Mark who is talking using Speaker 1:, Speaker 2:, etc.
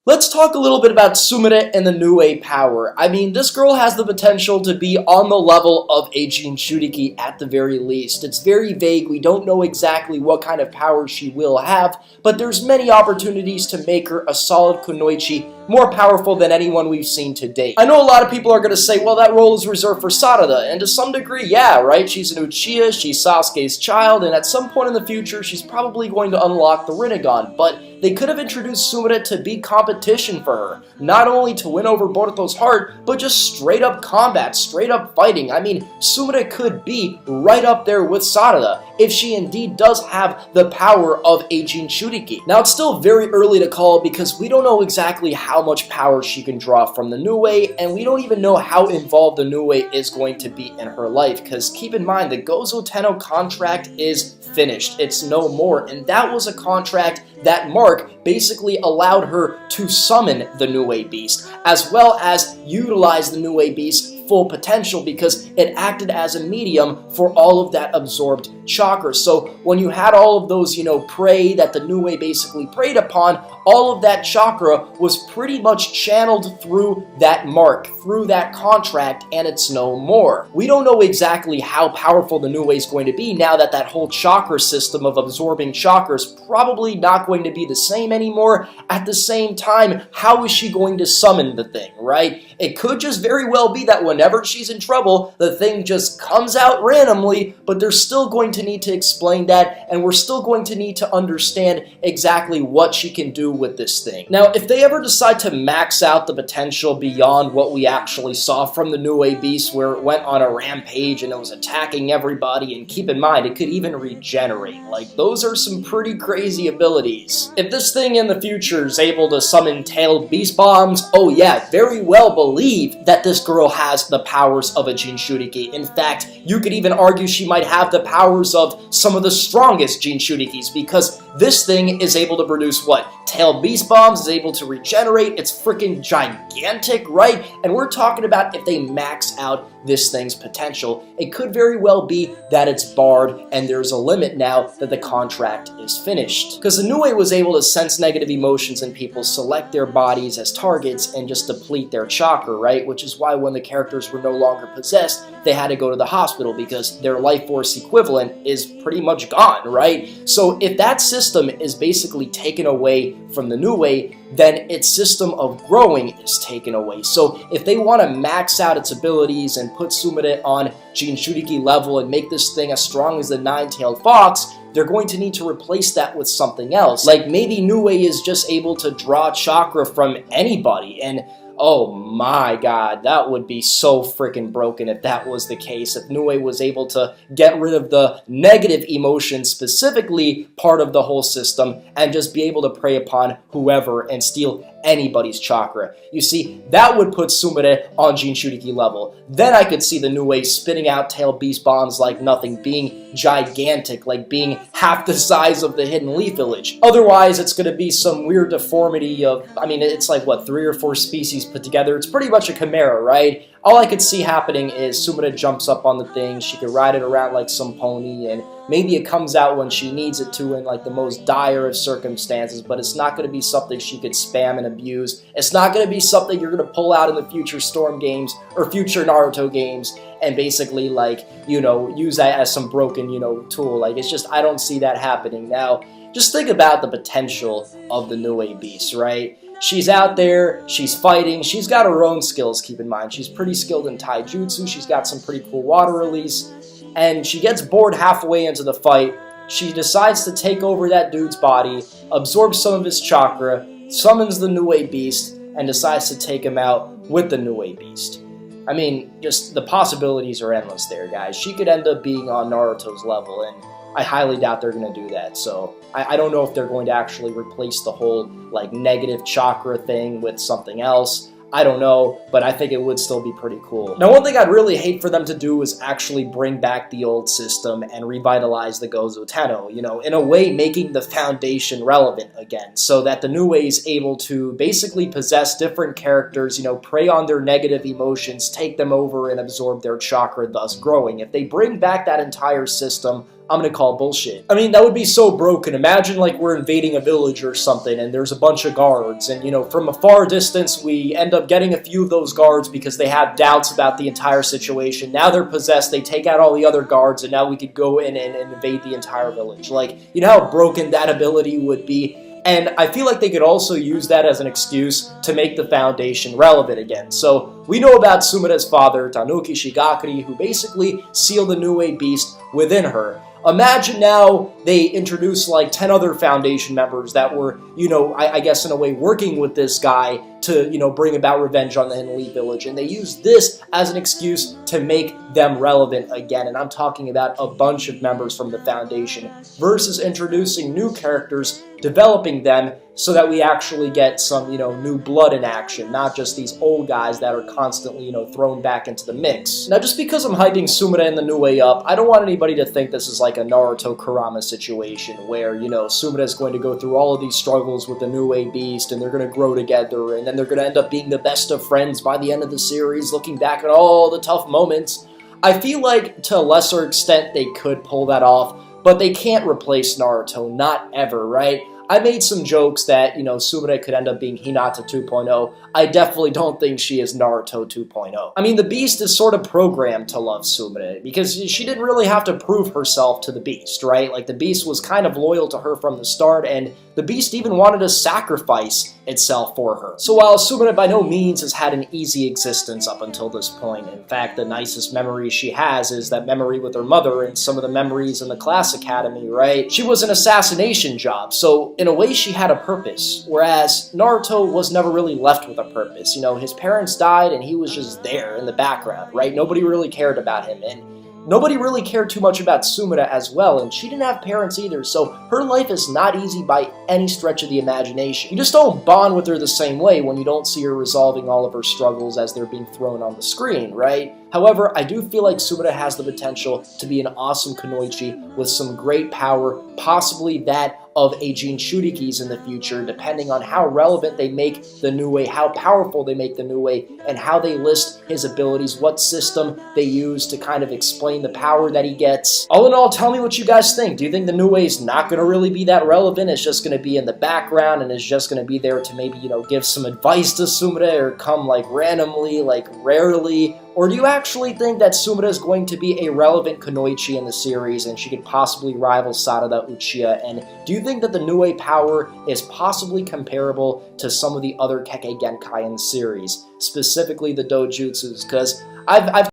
Speaker 1: Let's talk a little bit about Sumire and the New Age power. I mean, this girl has the potential to be on the level of a Jinchuriki at the very least. It's very vague, we don't know exactly what kind of power she will have, but there's many opportunities to make her a solid kunoichi, more powerful than anyone we've seen to date. I know a lot of people are going to say, well, that role is reserved for Sarada, and to some degree, yeah, right? She's an Uchiha, she's Sasuke's child, and at some point in the future, she's probably going to unlock the Rinnegan, but they could have introduced Sumire to be competition for her, not only to win over Boruto's heart, but just straight up combat, straight up fighting. I mean, Sumire could be right up there with Sarada, if she indeed does have the power of a Jinchuriki. Now, it's still very early to call because we don't know exactly how much power she can draw from the New Age, and we don't even know how involved the New Age is going to be in her life, because keep in mind, the Gozo Tenno contract is finished. It's no more, and that was a contract that Mark basically allowed her to summon the New Age Beast, as well as utilize the New Age Beast's full potential because it acted as a medium for all of that absorbed chakra. So when you had all of those, prey that the New Age basically preyed upon, all of that chakra was pretty much channeled through that Mark, through that contract, and it's no more. We don't know exactly how powerful the New Age is going to be now that that whole chakra system of absorbing chakra is probably not going to be the same anymore. At the same time, how is she going to summon the thing, right? It could just very well be that whenever she's in trouble, the thing just comes out randomly, but they're still going to need to explain that, and we're still going to need to understand exactly what she can do with this thing. Now, if they ever decide to max out the potential beyond what we actually saw from the New Age Beast, where it went on a rampage and it was attacking everybody, and keep in mind, it could even regenerate. Like, those are some pretty crazy abilities. If this thing in the future is able to summon tailed beast bombs, oh yeah, very well believe that this girl has the powers of a Jinchuriki. In fact, you could even argue she might have the powers of some of the strongest Jinchurikis, because this thing is able to produce what? Tailed beast bombs, is able to regenerate, it's freaking gigantic, right? And we're talking about if they max out this thing's potential, it could very well be that it's barred and there's a limit now that the contract is finished. Because the New Age was able to sense negative emotions in people, select their bodies as targets, and just deplete their chakra, right? Which is why when the characters were no longer possessed, they had to go to the hospital because their life force equivalent is pretty much gone, right? So if that system is basically taken away from the New Age, then its system of growing is taken away. So if they want to max out its abilities and put Sumire on Jinchuriki level and make this thing as strong as the nine-tailed fox, they're going to need to replace that with something else. Like maybe New Age is just able to draw chakra from anybody, and oh my god, that would be so freaking broken if that was the case. If New Age was able to get rid of the negative emotions, specifically part of the whole system, and just be able to prey upon whoever and steal anybody's chakra. You see, that would put Sumire on Jinchuriki level. Then I could see the New Age spitting out tail beast bombs like nothing, being gigantic, like being half the size of the Hidden Leaf Village. Otherwise, it's going to be some weird deformity of, I mean, it's like, what, 3 or 4 species put together? It's pretty much a chimera, right? All I could see happening is Sumire jumps up on the thing, she could ride it around like some pony, and maybe it comes out when she needs it to in like the most dire of circumstances, but it's not going to be something she could spam and abuse. It's not going to be something you're going to pull out in the future Storm games or future Naruto games and basically like, use that as some broken, tool. Like, it's just, I don't see that happening. Now, just think about the potential of the New Age Beast, right? She's out there, she's fighting, she's got her own skills, keep in mind. She's pretty skilled in taijutsu, she's got some pretty cool water release, and she gets bored halfway into the fight. She decides to take over that dude's body, absorbs some of his chakra, summons the New Age Beast, and decides to take him out with the New Age Beast. I mean, just the possibilities are endless there, guys. She could end up being on Naruto's level, and I highly doubt they're going to do that. So I don't know if they're going to actually replace the whole like negative chakra thing with something else. I don't know, but I think it would still be pretty cool. Now, one thing I'd really hate for them to do is actually bring back the old system and revitalize the Gozo Tenno, in a way making the foundation relevant again, so that the New Age is able to basically possess different characters, prey on their negative emotions, take them over and absorb their chakra, thus growing. If they bring back that entire system I'm gonna call bullshit. I mean, that would be so broken. Imagine like we're invading a village or something and there's a bunch of guards and, you know, from a far distance we end up getting a few of those guards because they have doubts about the entire situation. Now they're possessed, they take out all the other guards, and now we could go in and invade the entire village. Like, you know how broken that ability would be? And I feel like they could also use that as an excuse to make the Foundation relevant again. So we know about Sumire's father, Tanuki Shigakari, who basically sealed the New Beast within her. Imagine now they introduce like 10 other Foundation members that were, you know, I guess in a way working with this guy to, you know, bring about revenge on the Hidden Leaf Village. And they use this as an excuse to make them relevant again. And I'm talking about a bunch of members from the Foundation versus introducing new characters, developing them so that we actually get some, you know, new blood in action, not just these old guys that are constantly, you know, thrown back into the mix. Now, just because I'm hyping Sumire and the New Way up, I don't want anybody to think this is like a Naruto Kurama situation where, you know, Sumire is going to go through all of these struggles with the New Way Beast and they're going to grow together and then they're going to end up being the best of friends by the end of the series, looking back at all the tough moments. I feel like to a lesser extent they could pull that off, but they can't replace Naruto, not ever, right? I made some jokes that, you know, Sumire could end up being Hinata 2.0. I definitely don't think she is Naruto 2.0. I mean, the Beast is sort of programmed to love Sumire because she didn't really have to prove herself to the Beast, right? Like, the Beast was kind of loyal to her from the start, and the Beast even wanted to sacrifice itself for her. So while Sumire by no means has had an easy existence up until this point, in fact, the nicest memory she has is that memory with her mother and some of the memories in the class academy, right? She was an assassination job, so in a way she had a purpose, whereas Naruto was never really left with a purpose. You know, his parents died and he was just there in the background, right? Nobody really cared about him, and nobody really cared too much about Sumire as well, and she didn't have parents either, so her life is not easy by any stretch of the imagination. You just don't bond with her the same way when you don't see her resolving all of her struggles as they're being thrown on the screen, right? However, I do feel like Sumire has the potential to be an awesome kunoichi with some great power, possibly that of a Jinchuriki's in the future, depending on how relevant they make the New Way, how powerful they make the New Way, and how they list his abilities, what system they use to kind of explain the power that he gets. All in all, tell me what you guys think. Do you think the New Way is not going to really be that relevant? It's just going to be in the background and it's just going to be there to maybe, you know, give some advice to Sumire or come like randomly, like rarely? Or do you actually think that Sumire is going to be a relevant kunoichi in the series and she could possibly rival Sarada Uchiha? And do you think that the New Way power is possibly comparable to some of the other Kekkei Genkai in the series, specifically the dojutsus? Because I've